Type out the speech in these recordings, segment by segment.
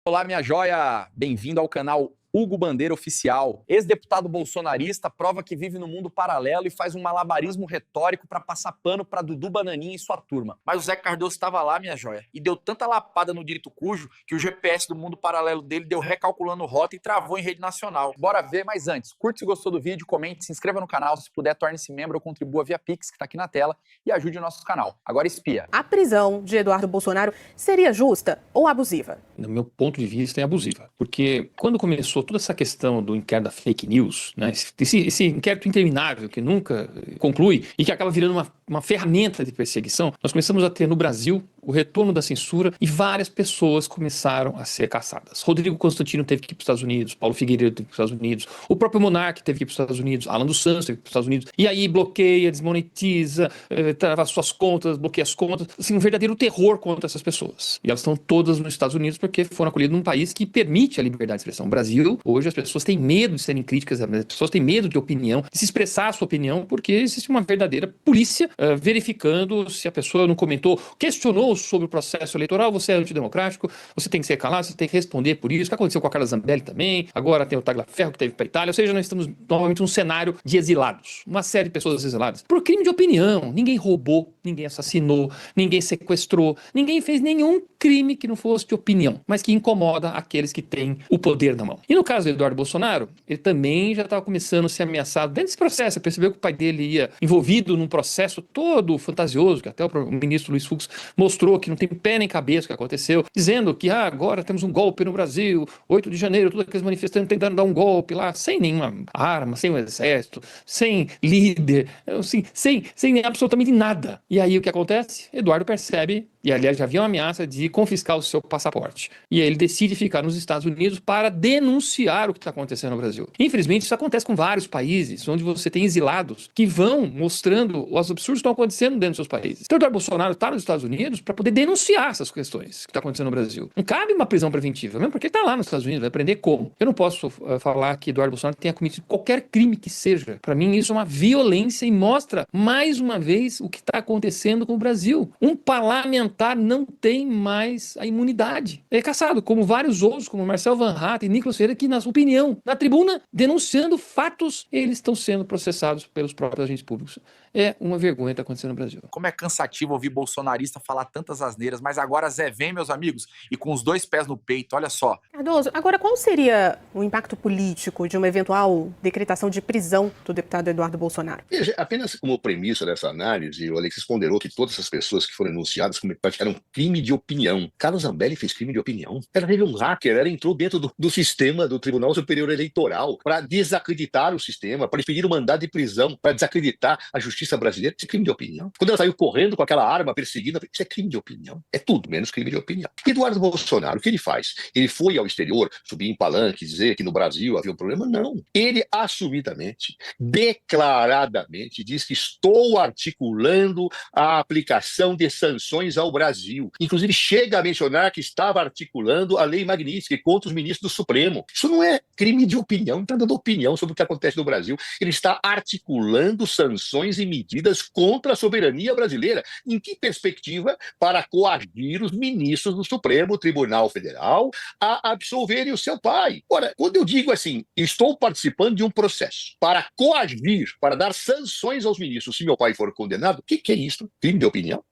Olá, minha joia! Bem-vindo ao canal Hugo Bandeira Oficial. Ex-deputado bolsonarista prova que vive no mundo paralelo e faz um malabarismo retórico para passar pano para Dudu Bananinha e sua turma. Mas o Zé Cardoso estava lá, minha joia, e deu tanta lapada no dito cujo que o GPS do mundo paralelo dele deu recalculando rota e travou em rede nacional. Bora ver, mas antes, curte se gostou do vídeo, comente, se inscreva no canal, se puder, torne-se membro ou contribua via Pix, que está aqui na tela, e ajude o nosso canal. Agora espia. A prisão de Eduardo Bolsonaro seria justa ou abusiva? No meu ponto de vista, é abusiva. Porque quando começou toda essa questão do inquérito da fake news, né, esse inquérito interminável que nunca conclui e que acaba virando uma ferramenta de perseguição, nós começamos a ter no Brasil o retorno da censura e várias pessoas começaram a ser caçadas. Rodrigo Constantino teve que ir para os Estados Unidos, Paulo Figueiredo teve que ir para os Estados Unidos, o próprio Monark teve que ir para os Estados Unidos, Alan dos Santos teve que ir para os Estados Unidos, e aí bloqueia, desmonetiza, trava suas contas, bloqueia as contas, assim, um verdadeiro terror contra essas pessoas. E elas estão todas nos Estados Unidos porque foram acolhidas num país que permite a liberdade de expressão. O Brasil, hoje, as pessoas têm medo de serem críticas, as pessoas têm medo de opinião, de se expressar a sua opinião, porque existe uma verdadeira polícia verificando se a pessoa não comentou, questionou sobre o processo eleitoral, você é antidemocrático, você tem que ser calado, você tem que responder por isso. O que aconteceu com a Carla Zambelli também, agora tem o Tagliaferro que teve para a Itália, ou seja, nós estamos novamente num cenário de exilados, uma série de pessoas exiladas, por crime de opinião. Ninguém roubou, ninguém assassinou, ninguém sequestrou, ninguém fez nenhum crime que não fosse de opinião, mas que incomoda aqueles que têm o poder na mão. E no caso do Eduardo Bolsonaro, ele também já estava começando a ser ameaçado dentro desse processo. Ele percebeu que o pai dele ia envolvido num processo todo fantasioso, que até o ministro Luiz Fux mostrou que não tem pé nem cabeça o que aconteceu, dizendo que agora temos um golpe no Brasil, 8 de janeiro, todos aqueles manifestantes tentando dar um golpe lá, sem nenhuma arma, sem um exército, sem líder, assim, sem absolutamente nada. E aí o que acontece? Eduardo percebe, e aliás já havia uma ameaça de confiscar o seu passaporte. E aí ele decide ficar nos Estados Unidos para denunciar o que está acontecendo no Brasil. Infelizmente isso acontece com vários países, onde você tem exilados que vão mostrando os absurdos que estão acontecendo dentro dos seus países. Então o Eduardo Bolsonaro está nos Estados Unidos para poder denunciar essas questões que estão acontecendo no Brasil. Não cabe uma prisão preventiva, mesmo porque ele está lá nos Estados Unidos, vai aprender como. Eu não posso falar que Eduardo Bolsonaro tenha cometido qualquer crime que seja. Para mim isso é uma violência e mostra mais uma vez o que está acontecendo com o Brasil. Um parlamentar não tem mais a imunidade. É caçado, como vários outros, como Marcel Van Hatten e Nicolas Ferreira, que na sua opinião, na tribuna, denunciando fatos, eles estão sendo processados pelos próprios agentes públicos. É uma vergonha que está acontecendo no Brasil. Como é cansativo ouvir bolsonarista falar tantas asneiras, mas agora Zé vem, meus amigos, e com os dois pés no peito, olha só. Cardoso, agora qual seria o impacto político de uma eventual decretação de prisão do deputado Eduardo Bolsonaro? Veja, apenas como premissa dessa análise, o Alexis ponderou que todas essas pessoas que foram denunciadas praticaram crime de opinião. Carla Zambelli fez crime de opinião. Ela teve um hacker, ela entrou dentro do sistema do Tribunal Superior Eleitoral para desacreditar o sistema, para pedir um mandado de prisão, para desacreditar a justiça brasileira. Isso é crime de opinião. Quando ela saiu correndo com aquela arma, perseguindo, isso é crime de opinião. É tudo menos crime de opinião. Eduardo Bolsonaro, o que ele faz? Ele foi ao exterior, subir em palanque, dizer que no Brasil havia um problema? Não. Ele assumidamente, declaradamente, diz que estou articulando a aplicação de sanções ao Brasil. Inclusive, chega a mencionar que estava articulando a lei Magnitsky contra os ministros do Supremo. Isso não é crime de opinião, não está dando opinião sobre o que acontece no Brasil. Ele está articulando sanções e medidas contra a soberania brasileira. Em que perspectiva? Para coagir os ministros do Supremo Tribunal Federal a absolverem o seu pai. Ora, quando eu digo assim, estou participando de um processo para coagir, para dar sanções aos ministros se meu pai for condenado, o que é isso? Crime de opinião?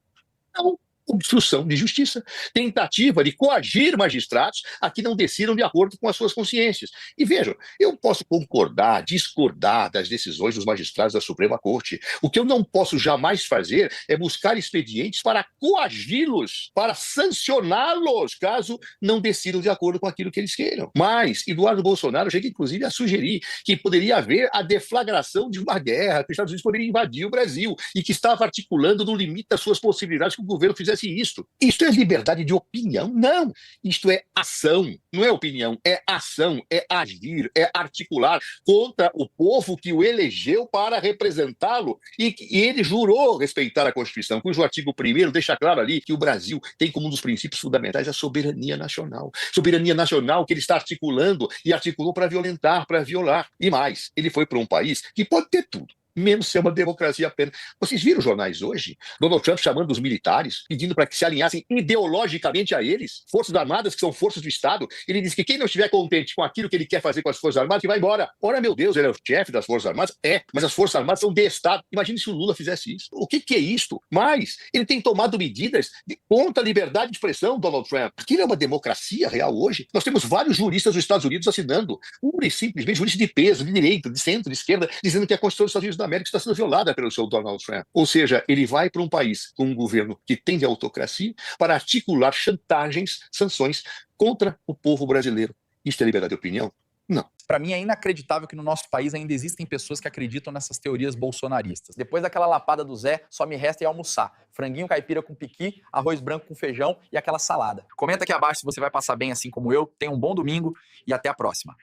Não. Obstrução de justiça, tentativa de coagir magistrados a que não decidam de acordo com as suas consciências. E vejam, eu posso concordar, discordar das decisões dos magistrados da Suprema Corte. O que eu não posso jamais fazer é buscar expedientes para coagi-los, para sancioná-los, caso não decidam de acordo com aquilo que eles queiram. Mas Eduardo Bolsonaro chega inclusive a sugerir que poderia haver a deflagração de uma guerra, que os Estados Unidos poderiam invadir o Brasil e que estava articulando no limite das suas possibilidades que o governo fizesse isto. Isto é liberdade de opinião? Não. Isto é ação. Não é opinião, é ação, é agir, é articular contra o povo que o elegeu para representá-lo e ele jurou respeitar a Constituição, cujo artigo 1º deixa claro ali que o Brasil tem como um dos princípios fundamentais a soberania nacional. Soberania nacional que ele está articulando e articulou para violentar, para violar. E mais, ele foi para um país que pode ter tudo. menos ser uma democracia apenas. Vocês viram os jornais hoje? Donald Trump chamando os militares, pedindo para que se alinhassem ideologicamente a eles, Forças Armadas, que são forças do Estado. Ele diz que quem não estiver contente com aquilo que ele quer fazer com as Forças Armadas, que vai embora. Ora, meu Deus, ele é o chefe das Forças Armadas? É, mas as Forças Armadas são de Estado. Imagine se o Lula fizesse isso. O que é isto? Mas ele tem tomado medidas contra a liberdade de expressão, Donald Trump. Aquilo é uma democracia real hoje. Nós temos vários juristas dos Estados Unidos assinando, pura e simplesmente juristas de peso, de direita, de centro, de esquerda, dizendo que a Constituição dos Estados Unidos da América está sendo violada pelo seu Donald Trump. Ou seja, ele vai para um país com um governo que tem de autocracia para articular chantagens, sanções contra o povo brasileiro. Isso é liberdade de opinião? Não. Para mim é inacreditável que no nosso país ainda existem pessoas que acreditam nessas teorias bolsonaristas. Depois daquela lapada do Zé, só me resta ir almoçar. Franguinho caipira com piqui, arroz branco com feijão e aquela salada. Comenta aqui abaixo se você vai passar bem assim como eu. Tenha um bom domingo e até a próxima.